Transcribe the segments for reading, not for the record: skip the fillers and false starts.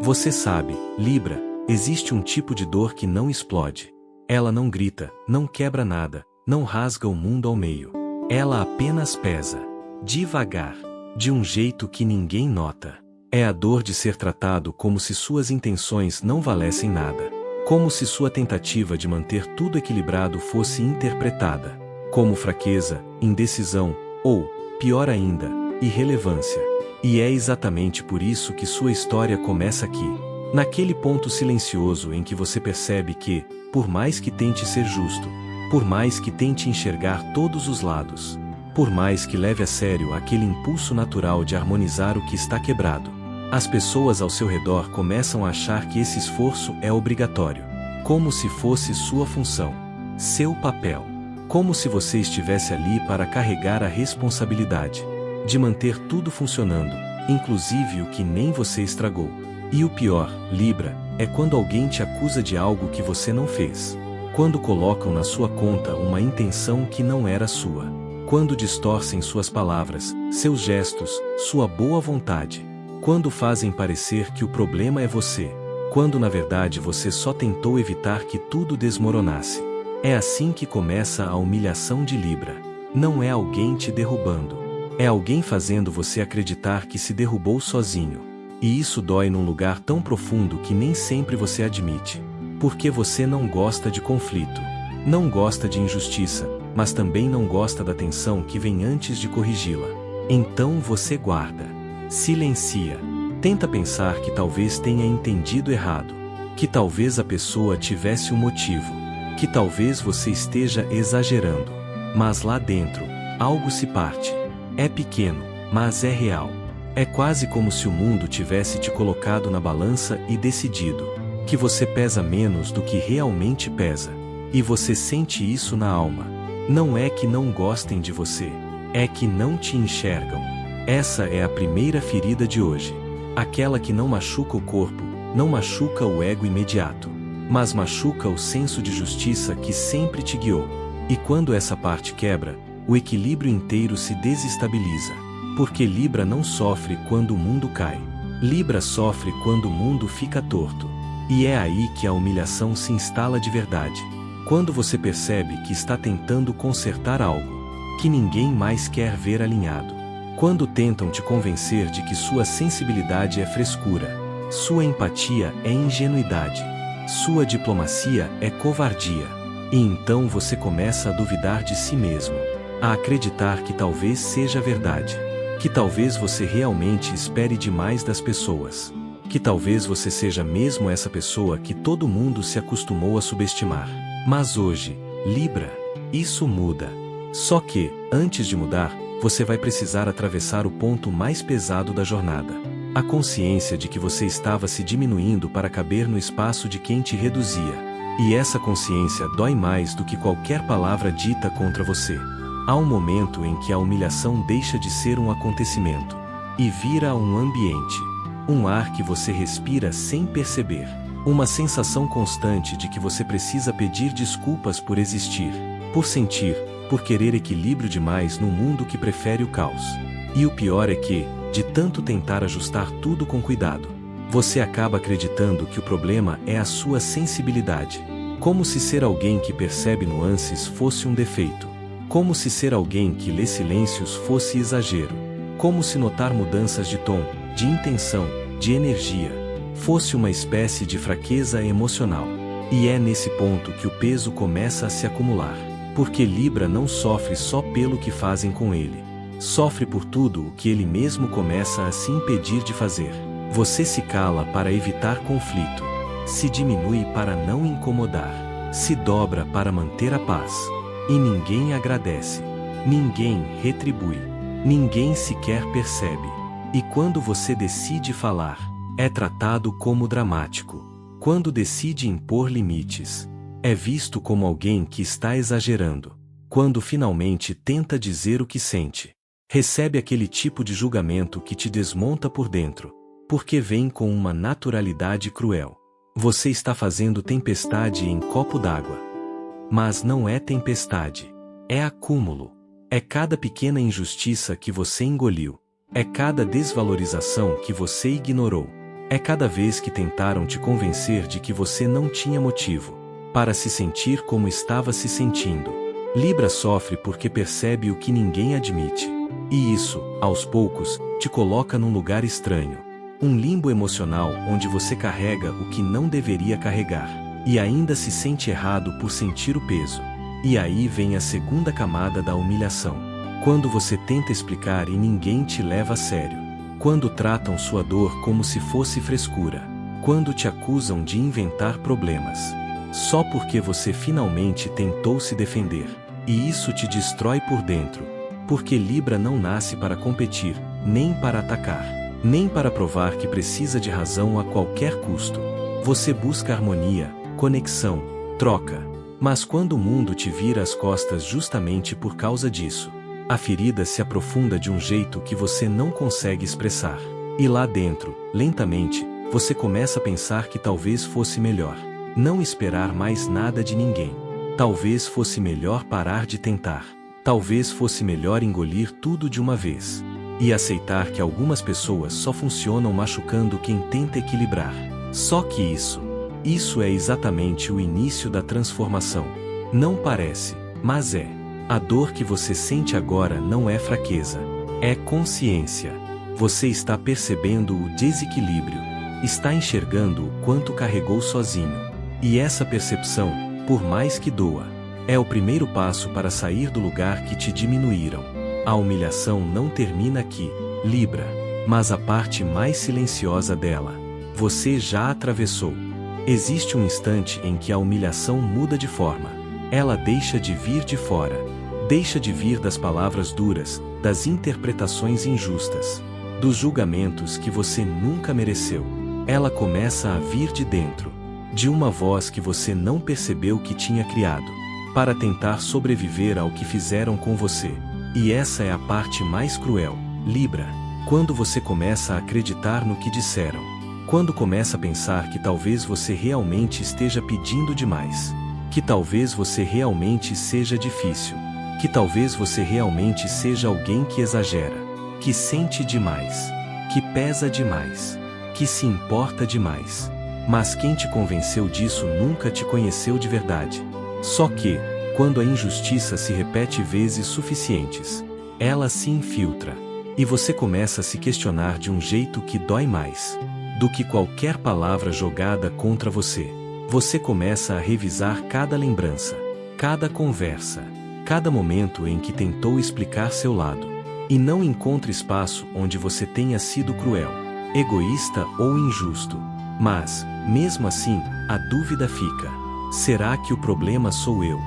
Você sabe, Libra, existe um tipo de dor que não explode. Ela não grita, não quebra nada, não rasga o mundo ao meio. Ela apenas pesa. Devagar. De um jeito que ninguém nota. É a dor de ser tratado como se suas intenções não valessem nada. Como se sua tentativa de manter tudo equilibrado fosse interpretada como fraqueza, indecisão, ou, pior ainda, irrelevância. E é exatamente por isso que sua história começa aqui. Naquele ponto silencioso em que você percebe que, por mais que tente ser justo, por mais que tente enxergar todos os lados, por mais que leve a sério aquele impulso natural de harmonizar o que está quebrado, as pessoas ao seu redor começam a achar que esse esforço é obrigatório, como se fosse sua função, seu papel, como se você estivesse ali para carregar a responsabilidade de manter tudo funcionando, inclusive o que nem você estragou. E o pior, Libra, é quando alguém te acusa de algo que você não fez. Quando colocam na sua conta uma intenção que não era sua. Quando distorcem suas palavras, seus gestos, sua boa vontade. Quando fazem parecer que o problema é você. Quando na verdade você só tentou evitar que tudo desmoronasse. É assim que começa a humilhação de Libra. Não é alguém te derrubando. É alguém fazendo você acreditar que se derrubou sozinho. E isso dói num lugar tão profundo que nem sempre você admite. Porque você não gosta de conflito. Não gosta de injustiça, mas também não gosta da tensão que vem antes de corrigi-la. Então você guarda. Silencia. Tenta pensar que talvez tenha entendido errado. Que talvez a pessoa tivesse um motivo. Que talvez você esteja exagerando. Mas lá dentro, algo se parte. É pequeno, mas é real. É quase como se o mundo tivesse te colocado na balança e decidido que você pesa menos do que realmente pesa. E você sente isso na alma. Não é que não gostem de você, é que não te enxergam. Essa é a primeira ferida de hoje. Aquela que não machuca o corpo, não machuca o ego imediato, mas machuca o senso de justiça que sempre te guiou. E quando essa parte quebra, o equilíbrio inteiro se desestabiliza. Porque Libra não sofre quando o mundo cai. Libra sofre quando o mundo fica torto. E é aí que a humilhação se instala de verdade. Quando você percebe que está tentando consertar algo que ninguém mais quer ver alinhado. Quando tentam te convencer de que sua sensibilidade é frescura, sua empatia é ingenuidade, sua diplomacia é covardia. E então você começa a duvidar de si mesmo. A acreditar que talvez seja verdade. Que talvez você realmente espere demais das pessoas. Que talvez você seja mesmo essa pessoa que todo mundo se acostumou a subestimar. Mas hoje, Libra, isso muda. Só que, antes de mudar, você vai precisar atravessar o ponto mais pesado da jornada. A consciência de que você estava se diminuindo para caber no espaço de quem te reduzia. E essa consciência dói mais do que qualquer palavra dita contra você. Há um momento em que a humilhação deixa de ser um acontecimento e vira um ambiente, um ar que você respira sem perceber, uma sensação constante de que você precisa pedir desculpas por existir, por sentir, por querer equilíbrio demais num mundo que prefere o caos. E o pior é que, de tanto tentar ajustar tudo com cuidado, você acaba acreditando que o problema é a sua sensibilidade, como se ser alguém que percebe nuances fosse um defeito. Como se ser alguém que lê silêncios fosse exagero. Como se notar mudanças de tom, de intenção, de energia, fosse uma espécie de fraqueza emocional. E é nesse ponto que o peso começa a se acumular. Porque Libra não sofre só pelo que fazem com ele. Sofre por tudo o que ele mesmo começa a se impedir de fazer. Você se cala para evitar conflito. Se diminui para não incomodar. Se dobra para manter a paz. E ninguém agradece. Ninguém retribui. Ninguém sequer percebe. E quando você decide falar, é tratado como dramático. Quando decide impor limites, é visto como alguém que está exagerando. Quando finalmente tenta dizer o que sente, recebe aquele tipo de julgamento que te desmonta por dentro, porque vem com uma naturalidade cruel. Você está fazendo tempestade em copo d'água. Mas não é tempestade. É acúmulo. É cada pequena injustiça que você engoliu. É cada desvalorização que você ignorou. É cada vez que tentaram te convencer de que você não tinha motivo para se sentir como estava se sentindo. Libra sofre porque percebe o que ninguém admite. E isso, aos poucos, te coloca num lugar estranho. Um limbo emocional onde você carrega o que não deveria carregar. E ainda se sente errado por sentir o peso. E aí vem a segunda camada da humilhação. Quando você tenta explicar e ninguém te leva a sério. Quando tratam sua dor como se fosse frescura. Quando te acusam de inventar problemas. Só porque você finalmente tentou se defender. E isso te destrói por dentro. Porque Libra não nasce para competir, nem para atacar, nem para provar que precisa de razão a qualquer custo. Você busca harmonia, conexão, troca. Mas quando o mundo te vira as costas justamente por causa disso, a ferida se aprofunda de um jeito que você não consegue expressar. E lá dentro, lentamente, você começa a pensar que talvez fosse melhor não esperar mais nada de ninguém. Talvez fosse melhor parar de tentar. Talvez fosse melhor engolir tudo de uma vez. E aceitar que algumas pessoas só funcionam machucando quem tenta equilibrar. Só que isso é exatamente o início da transformação. Não parece, mas é. A dor que você sente agora não é fraqueza. É consciência. Você está percebendo o desequilíbrio. Está enxergando o quanto carregou sozinho. E essa percepção, por mais que doa, é o primeiro passo para sair do lugar que te diminuíram. A humilhação não termina aqui, Libra, mas a parte mais silenciosa dela. Você já atravessou. Existe um instante em que a humilhação muda de forma. Ela deixa de vir de fora. Deixa de vir das palavras duras, das interpretações injustas, dos julgamentos que você nunca mereceu. Ela começa a vir de dentro. De uma voz que você não percebeu que tinha criado, para tentar sobreviver ao que fizeram com você. E essa é a parte mais cruel, Libra, quando você começa a acreditar no que disseram. Quando começa a pensar que talvez você realmente esteja pedindo demais. Que talvez você realmente seja difícil. Que talvez você realmente seja alguém que exagera. Que sente demais. Que pesa demais. Que se importa demais. Mas quem te convenceu disso nunca te conheceu de verdade. Só que, quando a injustiça se repete vezes suficientes, ela se infiltra. E você começa a se questionar de um jeito que dói mais do que qualquer palavra jogada contra você. Você começa a revisar cada lembrança, cada conversa, cada momento em que tentou explicar seu lado. E não encontra espaço onde você tenha sido cruel, egoísta ou injusto. Mas, mesmo assim, a dúvida fica. Será que o problema sou eu?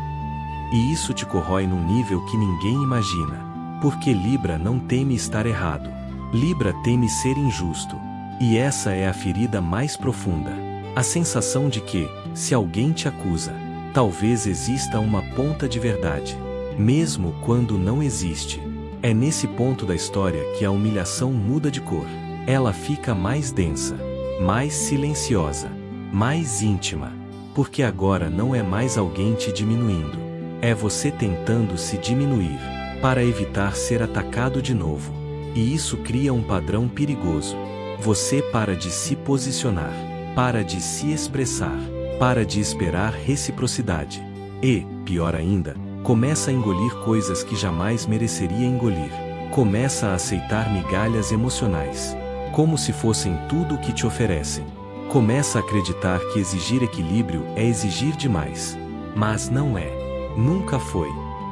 E isso te corrói num nível que ninguém imagina. Porque Libra não teme estar errado. Libra teme ser injusto. E essa é a ferida mais profunda. A sensação de que, se alguém te acusa, talvez exista uma ponta de verdade. Mesmo quando não existe. É nesse ponto da história que a humilhação muda de cor. Ela fica mais densa. Mais silenciosa, mais íntima, porque agora não é mais alguém te diminuindo, é você tentando se diminuir, para evitar ser atacado de novo. E isso cria um padrão perigoso. Você para de se posicionar, para de se expressar, para de esperar reciprocidade. E, pior ainda, começa a engolir coisas que jamais mereceria engolir. Começa a aceitar migalhas emocionais. Como se fossem tudo o que te oferecem. Começa a acreditar que exigir equilíbrio é exigir demais. Mas não é. Nunca foi.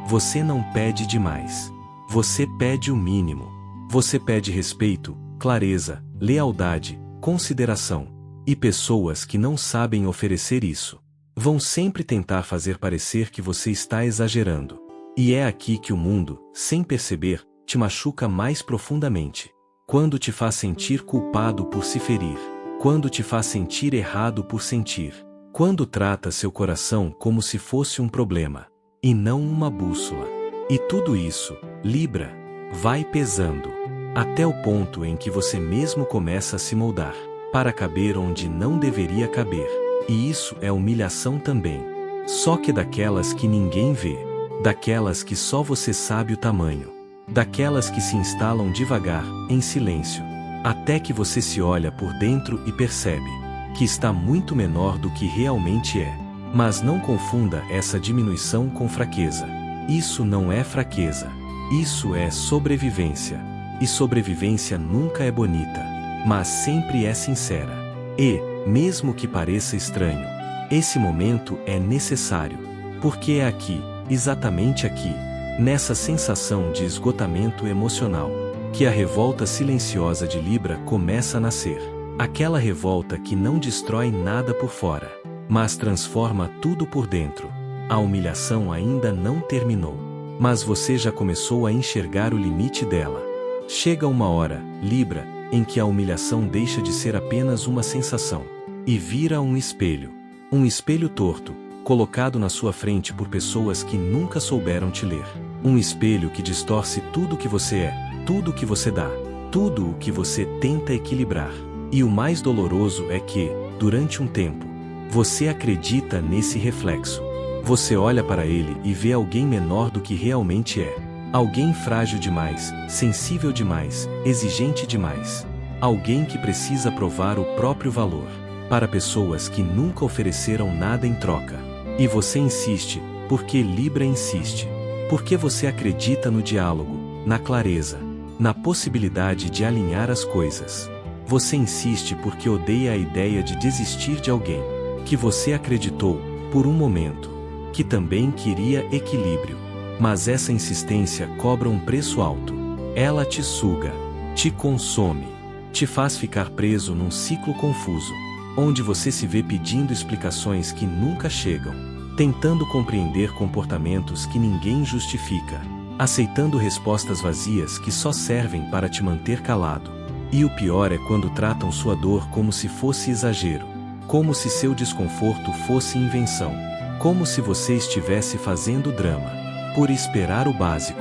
Você não pede demais. Você pede o mínimo. Você pede respeito, clareza, lealdade, consideração. E pessoas que não sabem oferecer isso vão sempre tentar fazer parecer que você está exagerando. E é aqui que o mundo, sem perceber, te machuca mais profundamente. Quando te faz sentir culpado por se ferir. Quando te faz sentir errado por sentir. Quando trata seu coração como se fosse um problema. E não uma bússola. E tudo isso, Libra, vai pesando. Até o ponto em que você mesmo começa a se moldar. Para caber onde não deveria caber. E isso é humilhação também. Só que daquelas que ninguém vê. Daquelas que só você sabe o tamanho. Daquelas que se instalam devagar, em silêncio. Até que você se olha por dentro e percebe que está muito menor do que realmente é. Mas não confunda essa diminuição com fraqueza. Isso não é fraqueza. Isso é sobrevivência. E sobrevivência nunca é bonita, mas sempre é sincera. E, mesmo que pareça estranho, esse momento é necessário. Porque é aqui, exatamente aqui, nessa sensação de esgotamento emocional, que a revolta silenciosa de Libra começa a nascer. Aquela revolta que não destrói nada por fora, mas transforma tudo por dentro. A humilhação ainda não terminou, mas você já começou a enxergar o limite dela. Chega uma hora, Libra, em que a humilhação deixa de ser apenas uma sensação e vira um espelho torto, colocado na sua frente por pessoas que nunca souberam te ler. Um espelho que distorce tudo o que você é, tudo o que você dá, tudo o que você tenta equilibrar. E o mais doloroso é que, durante um tempo, você acredita nesse reflexo. Você olha para ele e vê alguém menor do que realmente é. Alguém frágil demais, sensível demais, exigente demais. Alguém que precisa provar o próprio valor para pessoas que nunca ofereceram nada em troca. E você insiste, porque Libra insiste. Porque você acredita no diálogo, na clareza, na possibilidade de alinhar as coisas. Você insiste porque odeia a ideia de desistir de alguém que você acreditou, por um momento, que também queria equilíbrio. Mas essa insistência cobra um preço alto. Ela te suga, te consome, te faz ficar preso num ciclo confuso, onde você se vê pedindo explicações que nunca chegam, tentando compreender comportamentos que ninguém justifica, aceitando respostas vazias que só servem para te manter calado. E o pior é quando tratam sua dor como se fosse exagero, como se seu desconforto fosse invenção, como se você estivesse fazendo drama, por esperar o básico,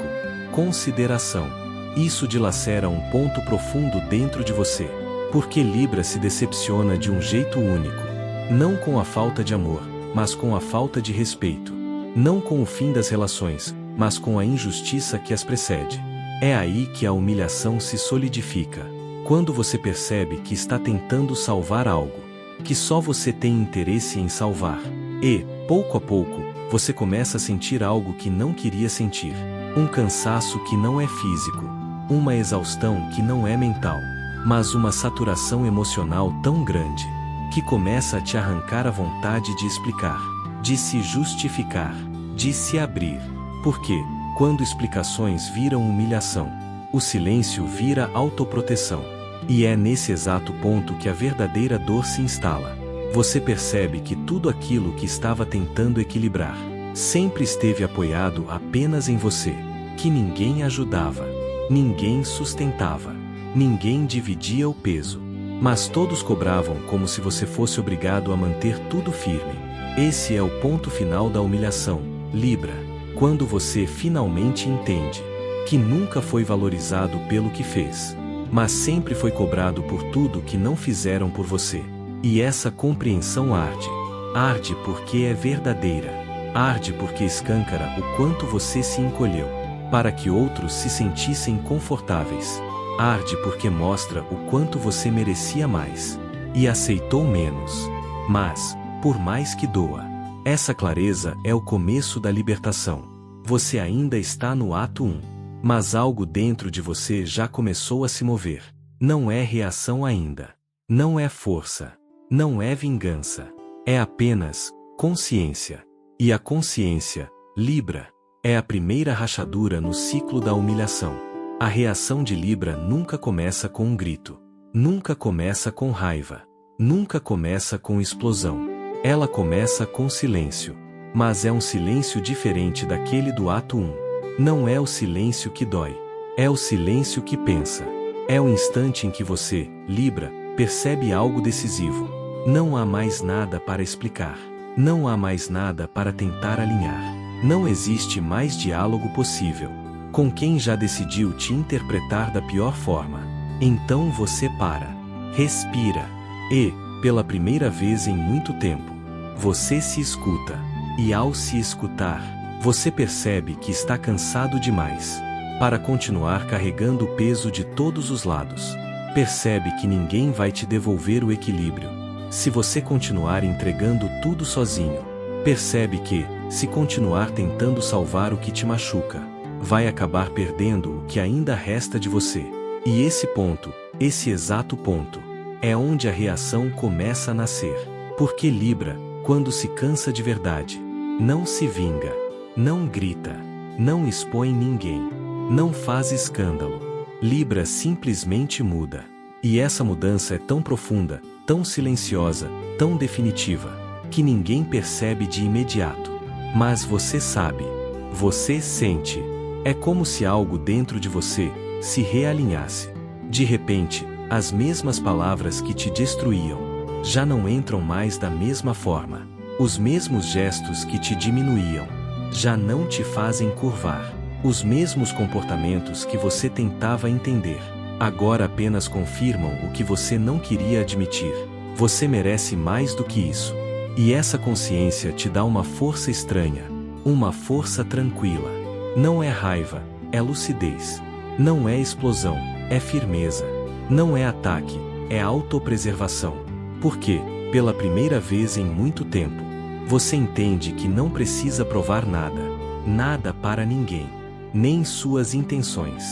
consideração. Isso dilacera um ponto profundo dentro de você, porque Libra se decepciona de um jeito único, não com a falta de amor, mas com a falta de respeito, não com o fim das relações, mas com a injustiça que as precede. É aí que a humilhação se solidifica. Quando você percebe que está tentando salvar algo que só você tem interesse em salvar, e, pouco a pouco, você começa a sentir algo que não queria sentir. Um cansaço que não é físico, uma exaustão que não é mental, mas uma saturação emocional tão grande, que começa a te arrancar a vontade de explicar, de se justificar, de se abrir. Porque, quando explicações viram humilhação, o silêncio vira autoproteção. E é nesse exato ponto que a verdadeira dor se instala. Você percebe que tudo aquilo que estava tentando equilibrar sempre esteve apoiado apenas em você, que ninguém ajudava, ninguém sustentava, ninguém dividia o peso, mas todos cobravam como se você fosse obrigado a manter tudo firme. Esse é o ponto final da humilhação, Libra, quando você finalmente entende que nunca foi valorizado pelo que fez, mas sempre foi cobrado por tudo que não fizeram por você. E essa compreensão arde. Arde porque é verdadeira. Arde porque escâncara o quanto você se encolheu, para que outros se sentissem confortáveis. Arde porque mostra o quanto você merecia mais, e aceitou menos. Mas, por mais que doa, essa clareza é o começo da libertação. Você ainda está no ato 1. Mas algo dentro de você já começou a se mover. Não é reação ainda. Não é força. Não é vingança. É apenas consciência. E a consciência, Libra, é a primeira rachadura no ciclo da humilhação. A reação de Libra nunca começa com um grito. Nunca começa com raiva. Nunca começa com explosão. Ela começa com silêncio. Mas é um silêncio diferente daquele do ato 1. Não é o silêncio que dói. É o silêncio que pensa. É o instante em que você, Libra, percebe algo decisivo. Não há mais nada para explicar. Não há mais nada para tentar alinhar. Não existe mais diálogo possível com quem já decidiu te interpretar da pior forma. Então você para, respira e, pela primeira vez em muito tempo, você se escuta. E ao se escutar, você percebe que está cansado demais para continuar carregando o peso de todos os lados. Percebe que ninguém vai te devolver o equilíbrio se você continuar entregando tudo sozinho. Percebe que, se continuar tentando salvar o que te machuca, vai acabar perdendo o que ainda resta de você. E esse ponto, esse exato ponto, é onde a reação começa a nascer. Porque Libra, quando se cansa de verdade, não se vinga, não grita, não expõe ninguém, não faz escândalo. Libra simplesmente muda. E essa mudança é tão profunda, tão silenciosa, tão definitiva, que ninguém percebe de imediato. Mas você sabe, você sente. É como se algo dentro de você se realinhasse. De repente, as mesmas palavras que te destruíam já não entram mais da mesma forma. Os mesmos gestos que te diminuíam já não te fazem curvar. Os mesmos comportamentos que você tentava entender agora apenas confirmam o que você não queria admitir. Você merece mais do que isso. E essa consciência te dá uma força estranha, uma força tranquila. Não é raiva, é lucidez. Não é explosão, é firmeza. Não é ataque, é autopreservação. Porque, pela primeira vez em muito tempo, você entende que não precisa provar nada, nada para ninguém. Nem suas intenções,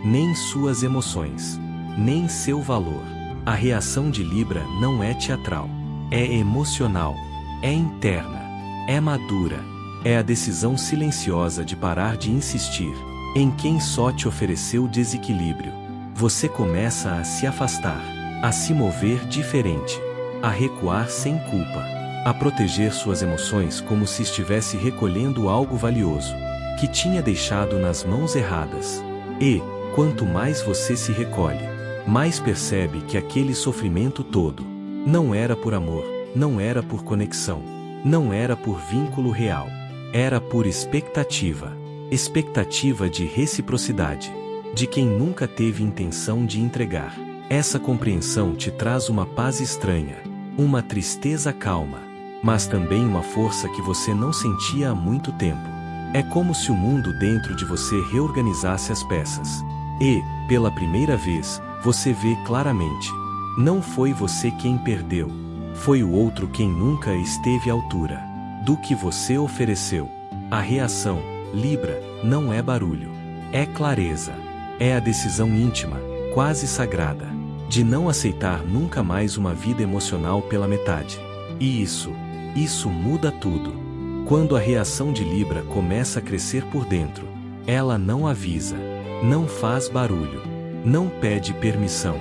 nem suas emoções, nem seu valor. A reação de Libra não é teatral, é emocional, é interna, é madura, é a decisão silenciosa de parar de insistir em quem só te ofereceu desequilíbrio. Você começa a se afastar, a se mover diferente, a recuar sem culpa, a proteger suas emoções como se estivesse recolhendo algo valioso que tinha deixado nas mãos erradas. E, quanto mais você se recolhe, mais percebe que aquele sofrimento todo não era por amor, não era por conexão, não era por vínculo real, era por expectativa. Expectativa de reciprocidade, de quem nunca teve intenção de entregar. Essa compreensão te traz uma paz estranha, uma tristeza calma, mas também uma força que você não sentia há muito tempo. É como se o mundo dentro de você reorganizasse as peças. E, pela primeira vez, você vê claramente. Não foi você quem perdeu. Foi o outro quem nunca esteve à altura do que você ofereceu. A reação, Libra, não é barulho. É clareza. É a decisão íntima, quase sagrada, de não aceitar nunca mais uma vida emocional pela metade. E isso muda tudo. Quando a reação de Libra começa a crescer por dentro, ela não avisa, não faz barulho, não pede permissão.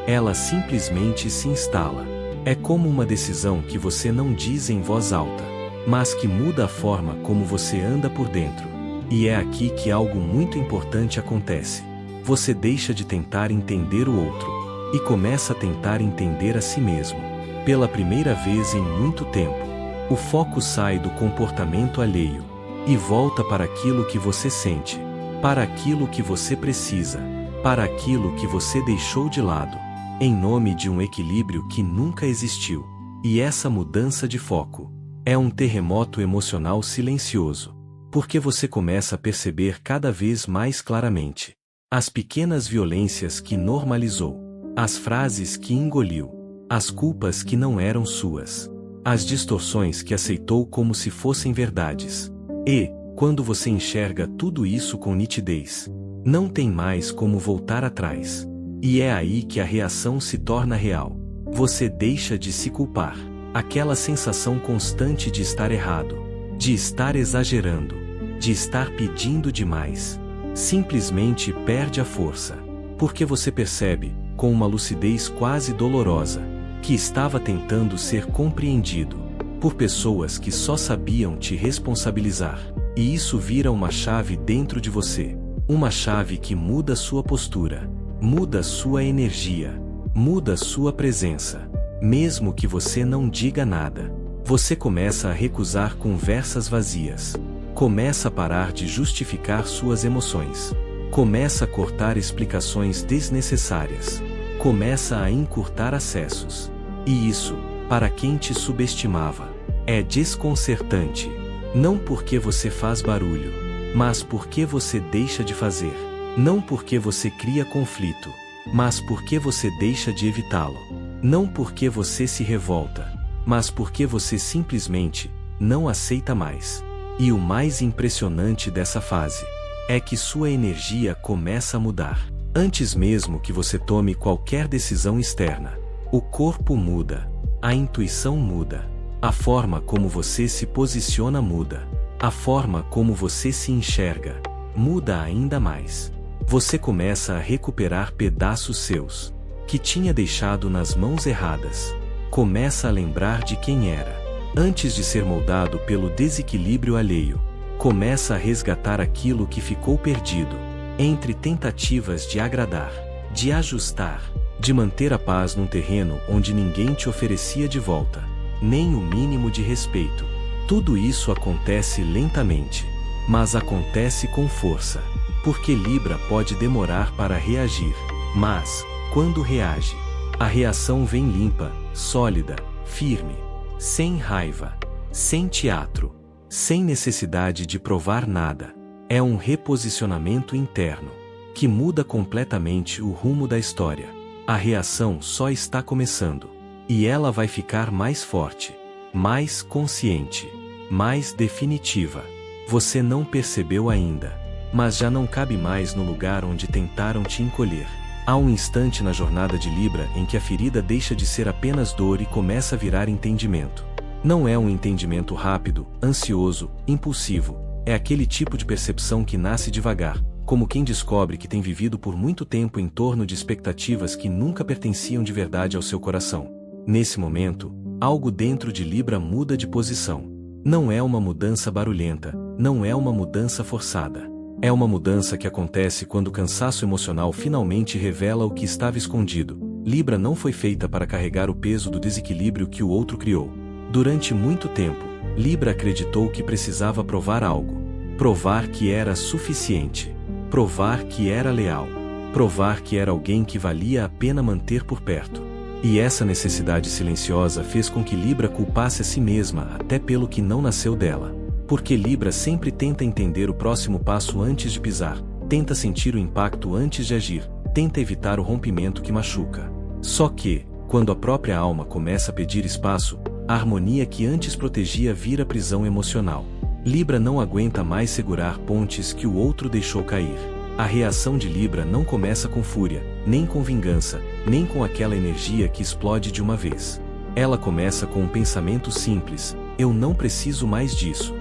Ela simplesmente se instala. É como uma decisão que você não diz em voz alta, mas que muda a forma como você anda por dentro. E é aqui que algo muito importante acontece. Você deixa de tentar entender o outro e começa a tentar entender a si mesmo. Pela primeira vez em muito tempo, o foco sai do comportamento alheio e volta para aquilo que você sente, para aquilo que você precisa, para aquilo que você deixou de lado, em nome de um equilíbrio que nunca existiu. E essa mudança de foco é um terremoto emocional silencioso, porque você começa a perceber cada vez mais claramente as pequenas violências que normalizou, as frases que engoliu, as culpas que não eram suas, as distorções que aceitou como se fossem verdades. E, quando você enxerga tudo isso com nitidez, não tem mais como voltar atrás. E é aí que a reação se torna real. Você deixa de se culpar. Aquela sensação constante de estar errado, de estar exagerando, de estar pedindo demais, simplesmente perde a força. Porque você percebe, com uma lucidez quase dolorosa, que estava tentando ser compreendido por pessoas que só sabiam te responsabilizar. E isso vira uma chave dentro de você. Uma chave que muda sua postura, muda sua energia, muda sua presença. Mesmo que você não diga nada, você começa a recusar conversas vazias. Começa a parar de justificar suas emoções. Começa a cortar explicações desnecessárias. Começa a encurtar acessos. E isso, para quem te subestimava, é desconcertante. Não porque você faz barulho, mas porque você deixa de fazer. Não porque você cria conflito, mas porque você deixa de evitá-lo. Não porque você se revolta, mas porque você simplesmente não aceita mais. E o mais impressionante dessa fase é que sua energia começa a mudar. Antes mesmo que você tome qualquer decisão externa, o corpo muda, a intuição muda, a forma como você se posiciona muda, a forma como você se enxerga muda ainda mais. Você começa a recuperar pedaços seus, que tinha deixado nas mãos erradas. Começa a lembrar de quem era, antes de ser moldado pelo desequilíbrio alheio. Começa a resgatar aquilo que ficou perdido, entre tentativas de agradar, de ajustar, de manter a paz num terreno onde ninguém te oferecia de volta, nem o mínimo de respeito. Tudo isso acontece lentamente, mas acontece com força, porque Libra pode demorar para reagir, mas, quando reage, a reação vem limpa, sólida, firme, sem raiva, sem teatro, sem necessidade de provar nada. É um reposicionamento interno, que muda completamente o rumo da história. A reação só está começando, e ela vai ficar mais forte, mais consciente, mais definitiva. Você não percebeu ainda, mas já não cabe mais no lugar onde tentaram te encolher. Há um instante na jornada de Libra em que a ferida deixa de ser apenas dor e começa a virar entendimento. Não é um entendimento rápido, ansioso, impulsivo. É aquele tipo de percepção que nasce devagar, como quem descobre que tem vivido por muito tempo em torno de expectativas que nunca pertenciam de verdade ao seu coração. Nesse momento, algo dentro de Libra muda de posição. Não é uma mudança barulhenta, não é uma mudança forçada. É uma mudança que acontece quando o cansaço emocional finalmente revela o que estava escondido. Libra não foi feita para carregar o peso do desequilíbrio que o outro criou. Durante muito tempo, Libra acreditou que precisava provar algo. Provar que era suficiente. Provar que era leal. Provar que era alguém que valia a pena manter por perto. E essa necessidade silenciosa fez com que Libra culpasse a si mesma até pelo que não nasceu dela. Porque Libra sempre tenta entender o próximo passo antes de pisar, tenta sentir o impacto antes de agir, tenta evitar o rompimento que machuca. Só que, quando a própria alma começa a pedir espaço, a harmonia que antes protegia vira prisão emocional. Libra não aguenta mais segurar pontes que o outro deixou cair. A reação de Libra não começa com fúria, nem com vingança, nem com aquela energia que explode de uma vez. Ela começa com um pensamento simples: eu não preciso mais disso.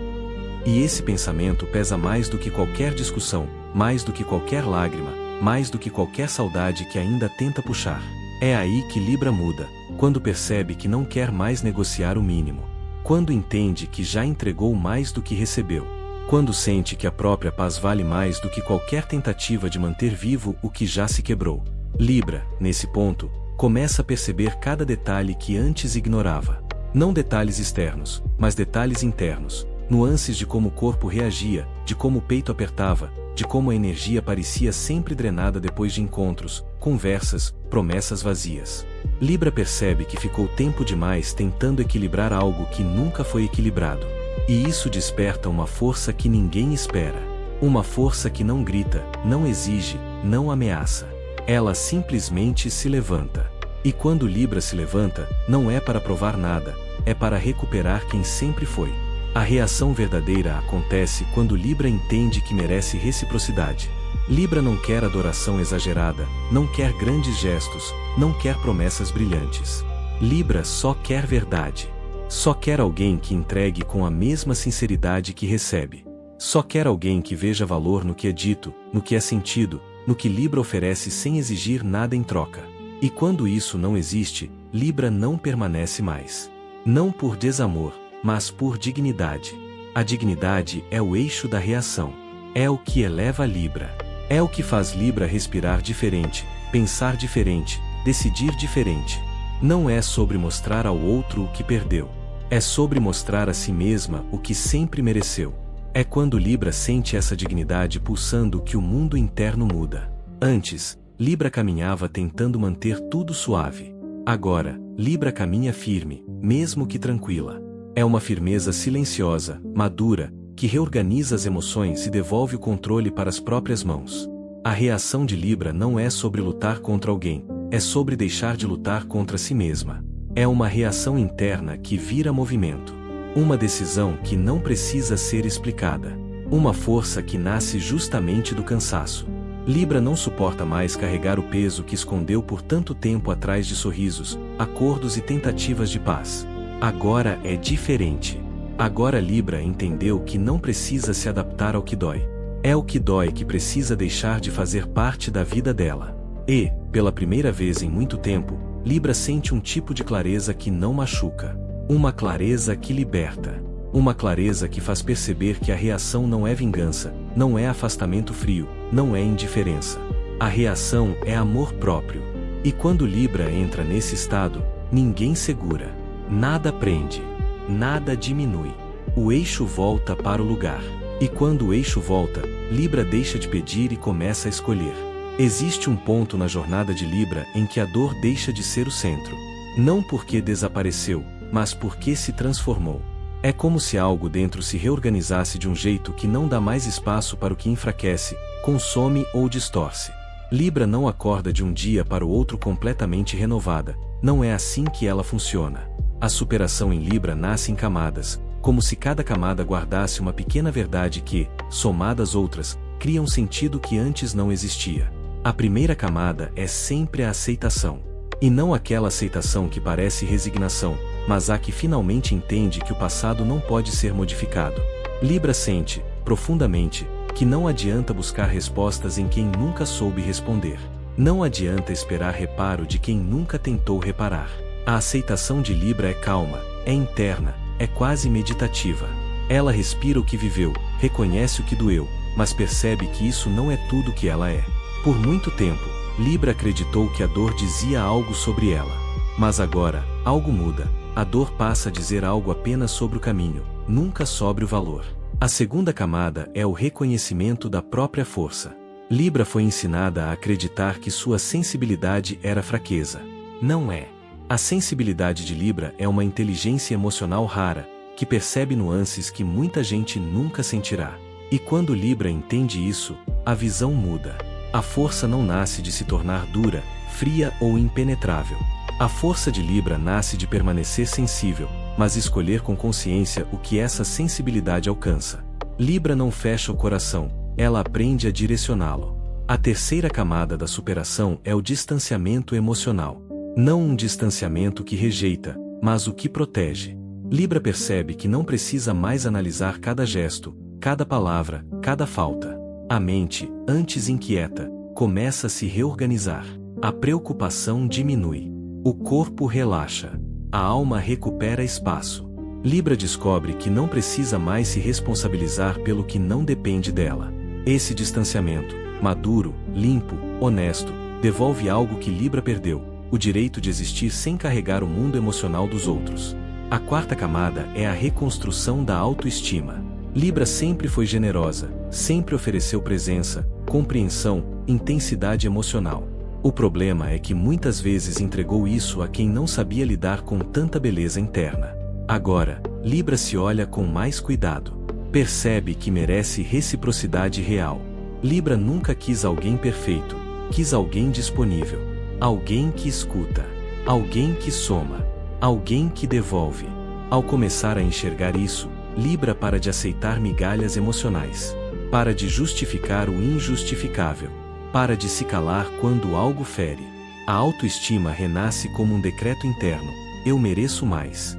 E esse pensamento pesa mais do que qualquer discussão, mais do que qualquer lágrima, mais do que qualquer saudade que ainda tenta puxar. É aí que Libra muda, quando percebe que não quer mais negociar o mínimo. Quando entende que já entregou mais do que recebeu. Quando sente que a própria paz vale mais do que qualquer tentativa de manter vivo o que já se quebrou. Libra, nesse ponto, começa a perceber cada detalhe que antes ignorava. Não detalhes externos, mas detalhes internos. Nuances de como o corpo reagia, de como o peito apertava, de como a energia parecia sempre drenada depois de encontros, conversas, promessas vazias. Libra percebe que ficou tempo demais tentando equilibrar algo que nunca foi equilibrado. E isso desperta uma força que ninguém espera. Uma força que não grita, não exige, não ameaça. Ela simplesmente se levanta. E quando Libra se levanta, não é para provar nada, é para recuperar quem sempre foi. A reação verdadeira acontece quando Libra entende que merece reciprocidade. Libra não quer adoração exagerada, não quer grandes gestos, não quer promessas brilhantes. Libra só quer verdade. Só quer alguém que entregue com a mesma sinceridade que recebe. Só quer alguém que veja valor no que é dito, no que é sentido, no que Libra oferece sem exigir nada em troca. E quando isso não existe, Libra não permanece mais. Não por desamor, mas por dignidade. A dignidade é o eixo da reação. É o que eleva Libra. É o que faz Libra respirar diferente, pensar diferente, decidir diferente. Não é sobre mostrar ao outro o que perdeu. É sobre mostrar a si mesma o que sempre mereceu. É quando Libra sente essa dignidade pulsando que o mundo interno muda. Antes, Libra caminhava tentando manter tudo suave. Agora, Libra caminha firme, mesmo que tranquila. É uma firmeza silenciosa, madura, que reorganiza as emoções e devolve o controle para as próprias mãos. A reação de Libra não é sobre lutar contra alguém, é sobre deixar de lutar contra si mesma. É uma reação interna que vira movimento. Uma decisão que não precisa ser explicada. Uma força que nasce justamente do cansaço. Libra não suporta mais carregar o peso que escondeu por tanto tempo atrás de sorrisos, acordos e tentativas de paz. Agora é diferente. Agora Libra entendeu que não precisa se adaptar ao que dói. É o que dói que precisa deixar de fazer parte da vida dela. E, pela primeira vez em muito tempo, Libra sente um tipo de clareza que não machuca. Uma clareza que liberta. Uma clareza que faz perceber que a reação não é vingança, não é afastamento frio, não é indiferença. A reação é amor próprio. E quando Libra entra nesse estado, ninguém segura. Nada prende. Nada diminui. O eixo volta para o lugar. E quando o eixo volta, Libra deixa de pedir e começa a escolher. Existe um ponto na jornada de Libra em que a dor deixa de ser o centro. Não porque desapareceu, mas porque se transformou. É como se algo dentro se reorganizasse de um jeito que não dá mais espaço para o que enfraquece, consome ou distorce. Libra não acorda de um dia para o outro completamente renovada, não é assim que ela funciona. A superação em Libra nasce em camadas, como se cada camada guardasse uma pequena verdade que, somadas outras, cria um sentido que antes não existia. A primeira camada é sempre a aceitação. E não aquela aceitação que parece resignação, mas a que finalmente entende que o passado não pode ser modificado. Libra sente, profundamente, que não adianta buscar respostas em quem nunca soube responder. Não adianta esperar reparo de quem nunca tentou reparar. A aceitação de Libra é calma, é interna, é quase meditativa. Ela respira o que viveu, reconhece o que doeu, mas percebe que isso não é tudo que ela é. Por muito tempo, Libra acreditou que a dor dizia algo sobre ela. Mas agora, algo muda. A dor passa a dizer algo apenas sobre o caminho, nunca sobre o valor. A segunda camada é o reconhecimento da própria força. Libra foi ensinada a acreditar que sua sensibilidade era fraqueza. Não é. A sensibilidade de Libra é uma inteligência emocional rara, que percebe nuances que muita gente nunca sentirá. E quando Libra entende isso, a visão muda. A força não nasce de se tornar dura, fria ou impenetrável. A força de Libra nasce de permanecer sensível, mas escolher com consciência o que essa sensibilidade alcança. Libra não fecha o coração, ela aprende a direcioná-lo. A terceira camada da superação é o distanciamento emocional. Não um distanciamento que rejeita, mas o que protege. Libra percebe que não precisa mais analisar cada gesto, cada palavra, cada falta. A mente, antes inquieta, começa a se reorganizar. A preocupação diminui. O corpo relaxa. A alma recupera espaço. Libra descobre que não precisa mais se responsabilizar pelo que não depende dela. Esse distanciamento, maduro, limpo, honesto, devolve algo que Libra perdeu: o direito de existir sem carregar o mundo emocional dos outros. A quarta camada é a reconstrução da autoestima. Libra sempre foi generosa, sempre ofereceu presença, compreensão, intensidade emocional. O problema é que muitas vezes entregou isso a quem não sabia lidar com tanta beleza interna. Agora, Libra se olha com mais cuidado. Percebe que merece reciprocidade real. Libra nunca quis alguém perfeito, quis alguém disponível. Alguém que escuta. Alguém que soma. Alguém que devolve. Ao começar a enxergar isso, Libra para de aceitar migalhas emocionais. Para de justificar o injustificável. Para de se calar quando algo fere. A autoestima renasce como um decreto interno: eu mereço mais.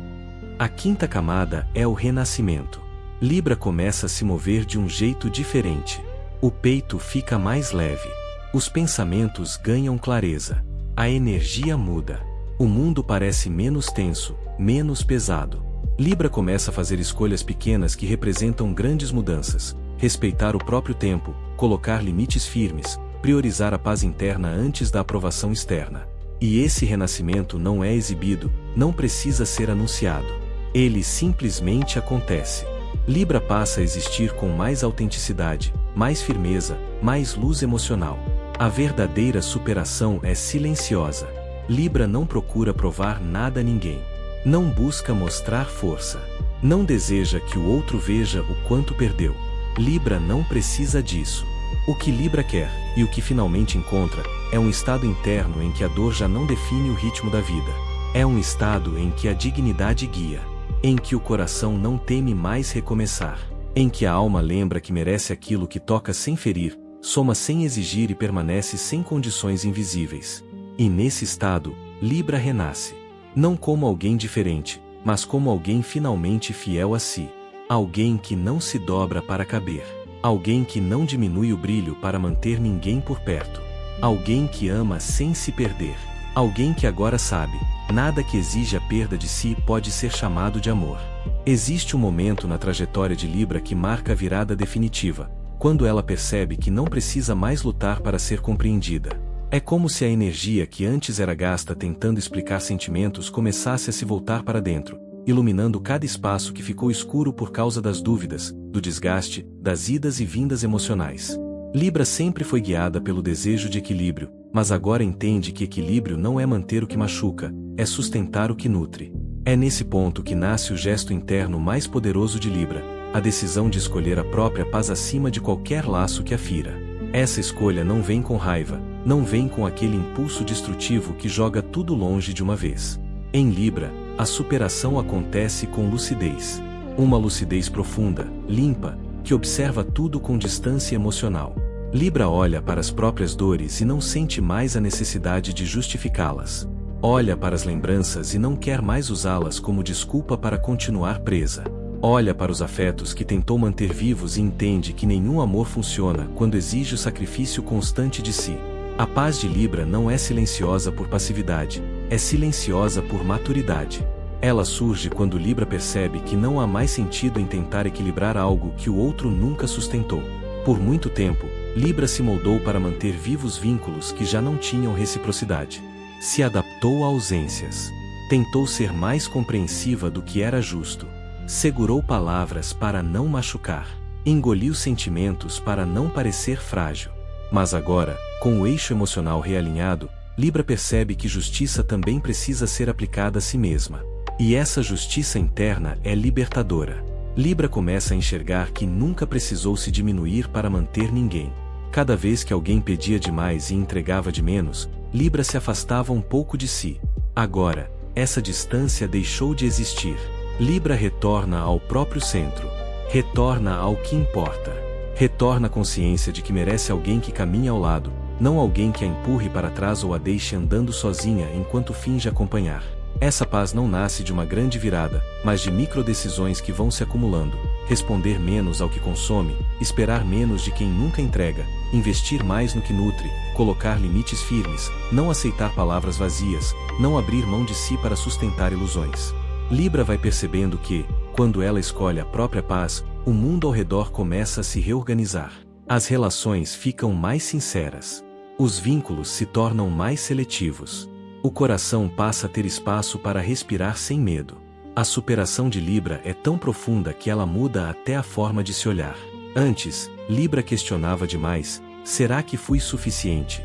A quinta camada é o renascimento. Libra começa a se mover de um jeito diferente. O peito fica mais leve. Os pensamentos ganham clareza. A energia muda. O mundo parece menos tenso, menos pesado. Libra começa a fazer escolhas pequenas que representam grandes mudanças. Respeitar o próprio tempo, colocar limites firmes, priorizar a paz interna antes da aprovação externa. E esse renascimento não é exibido, não precisa ser anunciado. Ele simplesmente acontece. Libra passa a existir com mais autenticidade, mais firmeza, mais luz emocional. A verdadeira superação é silenciosa. Libra não procura provar nada a ninguém. Não busca mostrar força. Não deseja que o outro veja o quanto perdeu. Libra não precisa disso. O que Libra quer, e o que finalmente encontra, é um estado interno em que a dor já não define o ritmo da vida. É um estado em que a dignidade guia. Em que o coração não teme mais recomeçar. Em que a alma lembra que merece aquilo que toca sem ferir, soma sem exigir e permanece sem condições invisíveis. E nesse estado, Libra renasce. Não como alguém diferente, mas como alguém finalmente fiel a si. Alguém que não se dobra para caber. Alguém que não diminui o brilho para manter ninguém por perto. Alguém que ama sem se perder. Alguém que agora sabe, nada que exija a perda de si pode ser chamado de amor. Existe um momento na trajetória de Libra que marca a virada definitiva, quando ela percebe que não precisa mais lutar para ser compreendida. É como se a energia que antes era gasta tentando explicar sentimentos começasse a se voltar para dentro, iluminando cada espaço que ficou escuro por causa das dúvidas, do desgaste, das idas e vindas emocionais. Libra sempre foi guiada pelo desejo de equilíbrio, mas agora entende que equilíbrio não é manter o que machuca, é sustentar o que nutre. É nesse ponto que nasce o gesto interno mais poderoso de Libra, a decisão de escolher a própria paz acima de qualquer laço que a fira. Essa escolha não vem com raiva, não vem com aquele impulso destrutivo que joga tudo longe de uma vez. Em Libra, a superação acontece com lucidez. Uma lucidez profunda, limpa, que observa tudo com distância emocional. Libra olha para as próprias dores e não sente mais a necessidade de justificá-las. Olha para as lembranças e não quer mais usá-las como desculpa para continuar presa. Olha para os afetos que tentou manter vivos e entende que nenhum amor funciona quando exige o sacrifício constante de si. A paz de Libra não é silenciosa por passividade, é silenciosa por maturidade. Ela surge quando Libra percebe que não há mais sentido em tentar equilibrar algo que o outro nunca sustentou. Por muito tempo, Libra se moldou para manter vivos vínculos que já não tinham reciprocidade. Se adaptou a ausências. Tentou ser mais compreensiva do que era justo. Segurou palavras para não machucar. Engoliu sentimentos para não parecer frágil. Mas agora, com o eixo emocional realinhado, Libra percebe que justiça também precisa ser aplicada a si mesma. E essa justiça interna é libertadora. Libra começa a enxergar que nunca precisou se diminuir para manter ninguém. Cada vez que alguém pedia demais e entregava de menos, Libra se afastava um pouco de si. Agora, essa distância deixou de existir. Libra retorna ao próprio centro. Retorna ao que importa. Retorna a consciência de que merece alguém que caminhe ao lado, não alguém que a empurre para trás ou a deixe andando sozinha enquanto finge acompanhar. Essa paz não nasce de uma grande virada, mas de microdecisões que vão se acumulando. Responder menos ao que consome, esperar menos de quem nunca entrega, investir mais no que nutre, colocar limites firmes, não aceitar palavras vazias, não abrir mão de si para sustentar ilusões. Libra vai percebendo que, quando ela escolhe a própria paz, o mundo ao redor começa a se reorganizar. As relações ficam mais sinceras. Os vínculos se tornam mais seletivos. O coração passa a ter espaço para respirar sem medo. A superação de Libra é tão profunda que ela muda até a forma de se olhar. Antes, Libra questionava demais: será que fui suficiente?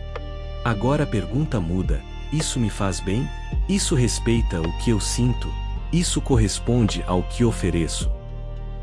Agora a pergunta muda: isso me faz bem? Isso respeita o que eu sinto? Isso corresponde ao que ofereço?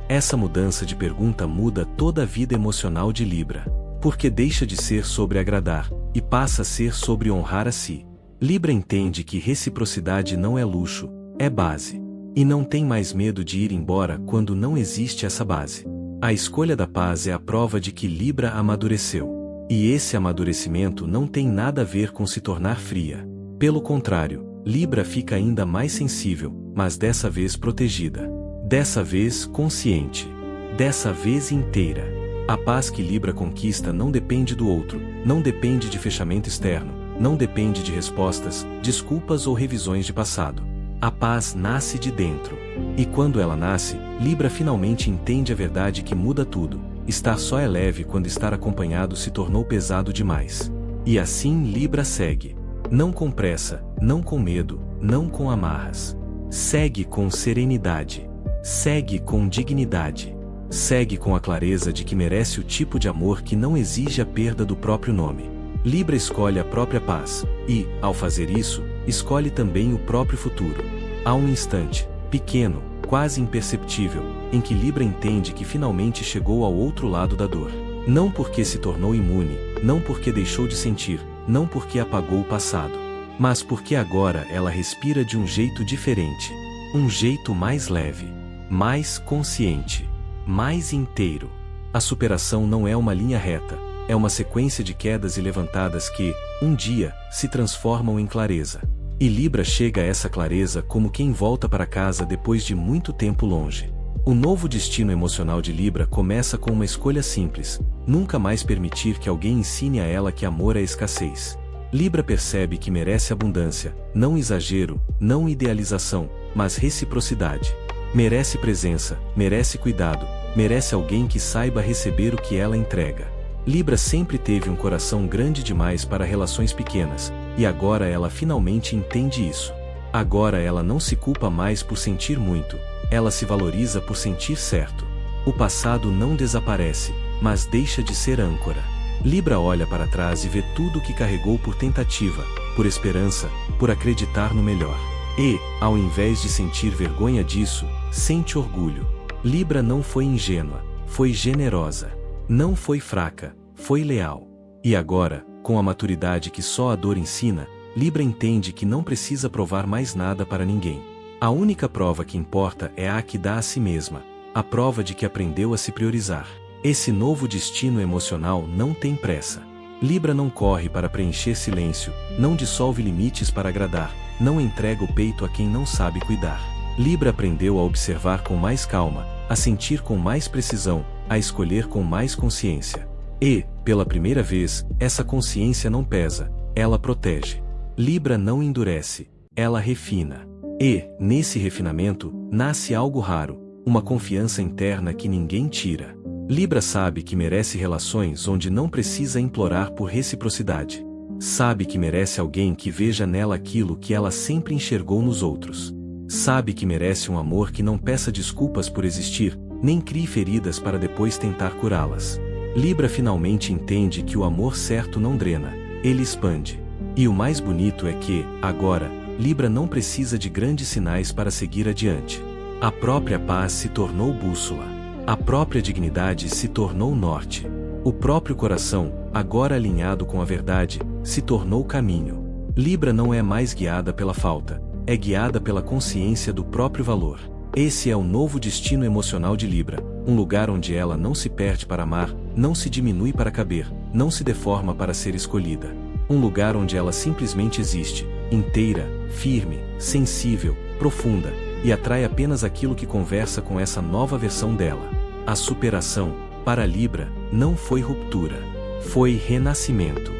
Essa mudança de pergunta muda toda a vida emocional de Libra, porque deixa de ser sobre agradar, e passa a ser sobre honrar a si. Libra entende que reciprocidade não é luxo, é base. E não tem mais medo de ir embora quando não existe essa base. A escolha da paz é a prova de que Libra amadureceu. E esse amadurecimento não tem nada a ver com se tornar fria. Pelo contrário, Libra fica ainda mais sensível, mas dessa vez protegida. Dessa vez consciente. Dessa vez inteira. A paz que Libra conquista não depende do outro, não depende de fechamento externo, não depende de respostas, desculpas ou revisões de passado. A paz nasce de dentro. E quando ela nasce, Libra finalmente entende a verdade que muda tudo. Estar só é leve quando estar acompanhado se tornou pesado demais. E assim Libra segue. Não com pressa, não com medo, não com amarras. Segue com serenidade. Segue com dignidade. Segue com a clareza de que merece o tipo de amor que não exige a perda do próprio nome. Libra escolhe a própria paz, e, ao fazer isso, escolhe também o próprio futuro. Há um instante, pequeno, quase imperceptível, em que Libra entende que finalmente chegou ao outro lado da dor. Não porque se tornou imune, não porque deixou de sentir, não porque apagou o passado, mas porque agora ela respira de um jeito diferente. Um jeito mais leve, mais consciente, mais inteiro. A superação não é uma linha reta, é uma sequência de quedas e levantadas que, um dia, se transformam em clareza. E Libra chega a essa clareza como quem volta para casa depois de muito tempo longe. O novo destino emocional de Libra começa com uma escolha simples: nunca mais permitir que alguém ensine a ela que amor é escassez. Libra percebe que merece abundância, não exagero, não idealização, mas reciprocidade. Merece presença, merece cuidado, merece alguém que saiba receber o que ela entrega. Libra sempre teve um coração grande demais para relações pequenas, e agora ela finalmente entende isso. Agora ela não se culpa mais por sentir muito, ela se valoriza por sentir certo. O passado não desaparece, mas deixa de ser âncora. Libra olha para trás e vê tudo o que carregou por tentativa, por esperança, por acreditar no melhor. E, ao invés de sentir vergonha disso, sente orgulho. Libra não foi ingênua, foi generosa. Não foi fraca, foi leal. E agora, com a maturidade que só a dor ensina, Libra entende que não precisa provar mais nada para ninguém. A única prova que importa é a que dá a si mesma, a prova de que aprendeu a se priorizar. Esse novo destino emocional não tem pressa. Libra não corre para preencher silêncio, não dissolve limites para agradar, não entrega o peito a quem não sabe cuidar. Libra aprendeu a observar com mais calma, a sentir com mais precisão, a escolher com mais consciência. E, pela primeira vez, essa consciência não pesa, ela protege. Libra não endurece, ela refina. E, nesse refinamento, nasce algo raro, uma confiança interna que ninguém tira. Libra sabe que merece relações onde não precisa implorar por reciprocidade. Sabe que merece alguém que veja nela aquilo que ela sempre enxergou nos outros. Sabe que merece um amor que não peça desculpas por existir, nem crie feridas para depois tentar curá-las. Libra finalmente entende que o amor certo não drena, ele expande. E o mais bonito é que, agora, Libra não precisa de grandes sinais para seguir adiante. A própria paz se tornou bússola. A própria dignidade se tornou norte. O próprio coração, agora alinhado com a verdade, se tornou caminho. Libra não é mais guiada pela falta, é guiada pela consciência do próprio valor. Esse é o novo destino emocional de Libra, um lugar onde ela não se perde para amar, não se diminui para caber, não se deforma para ser escolhida. Um lugar onde ela simplesmente existe, inteira, firme, sensível, profunda, e atrai apenas aquilo que conversa com essa nova versão dela. A superação, para Libra, não foi ruptura, foi renascimento.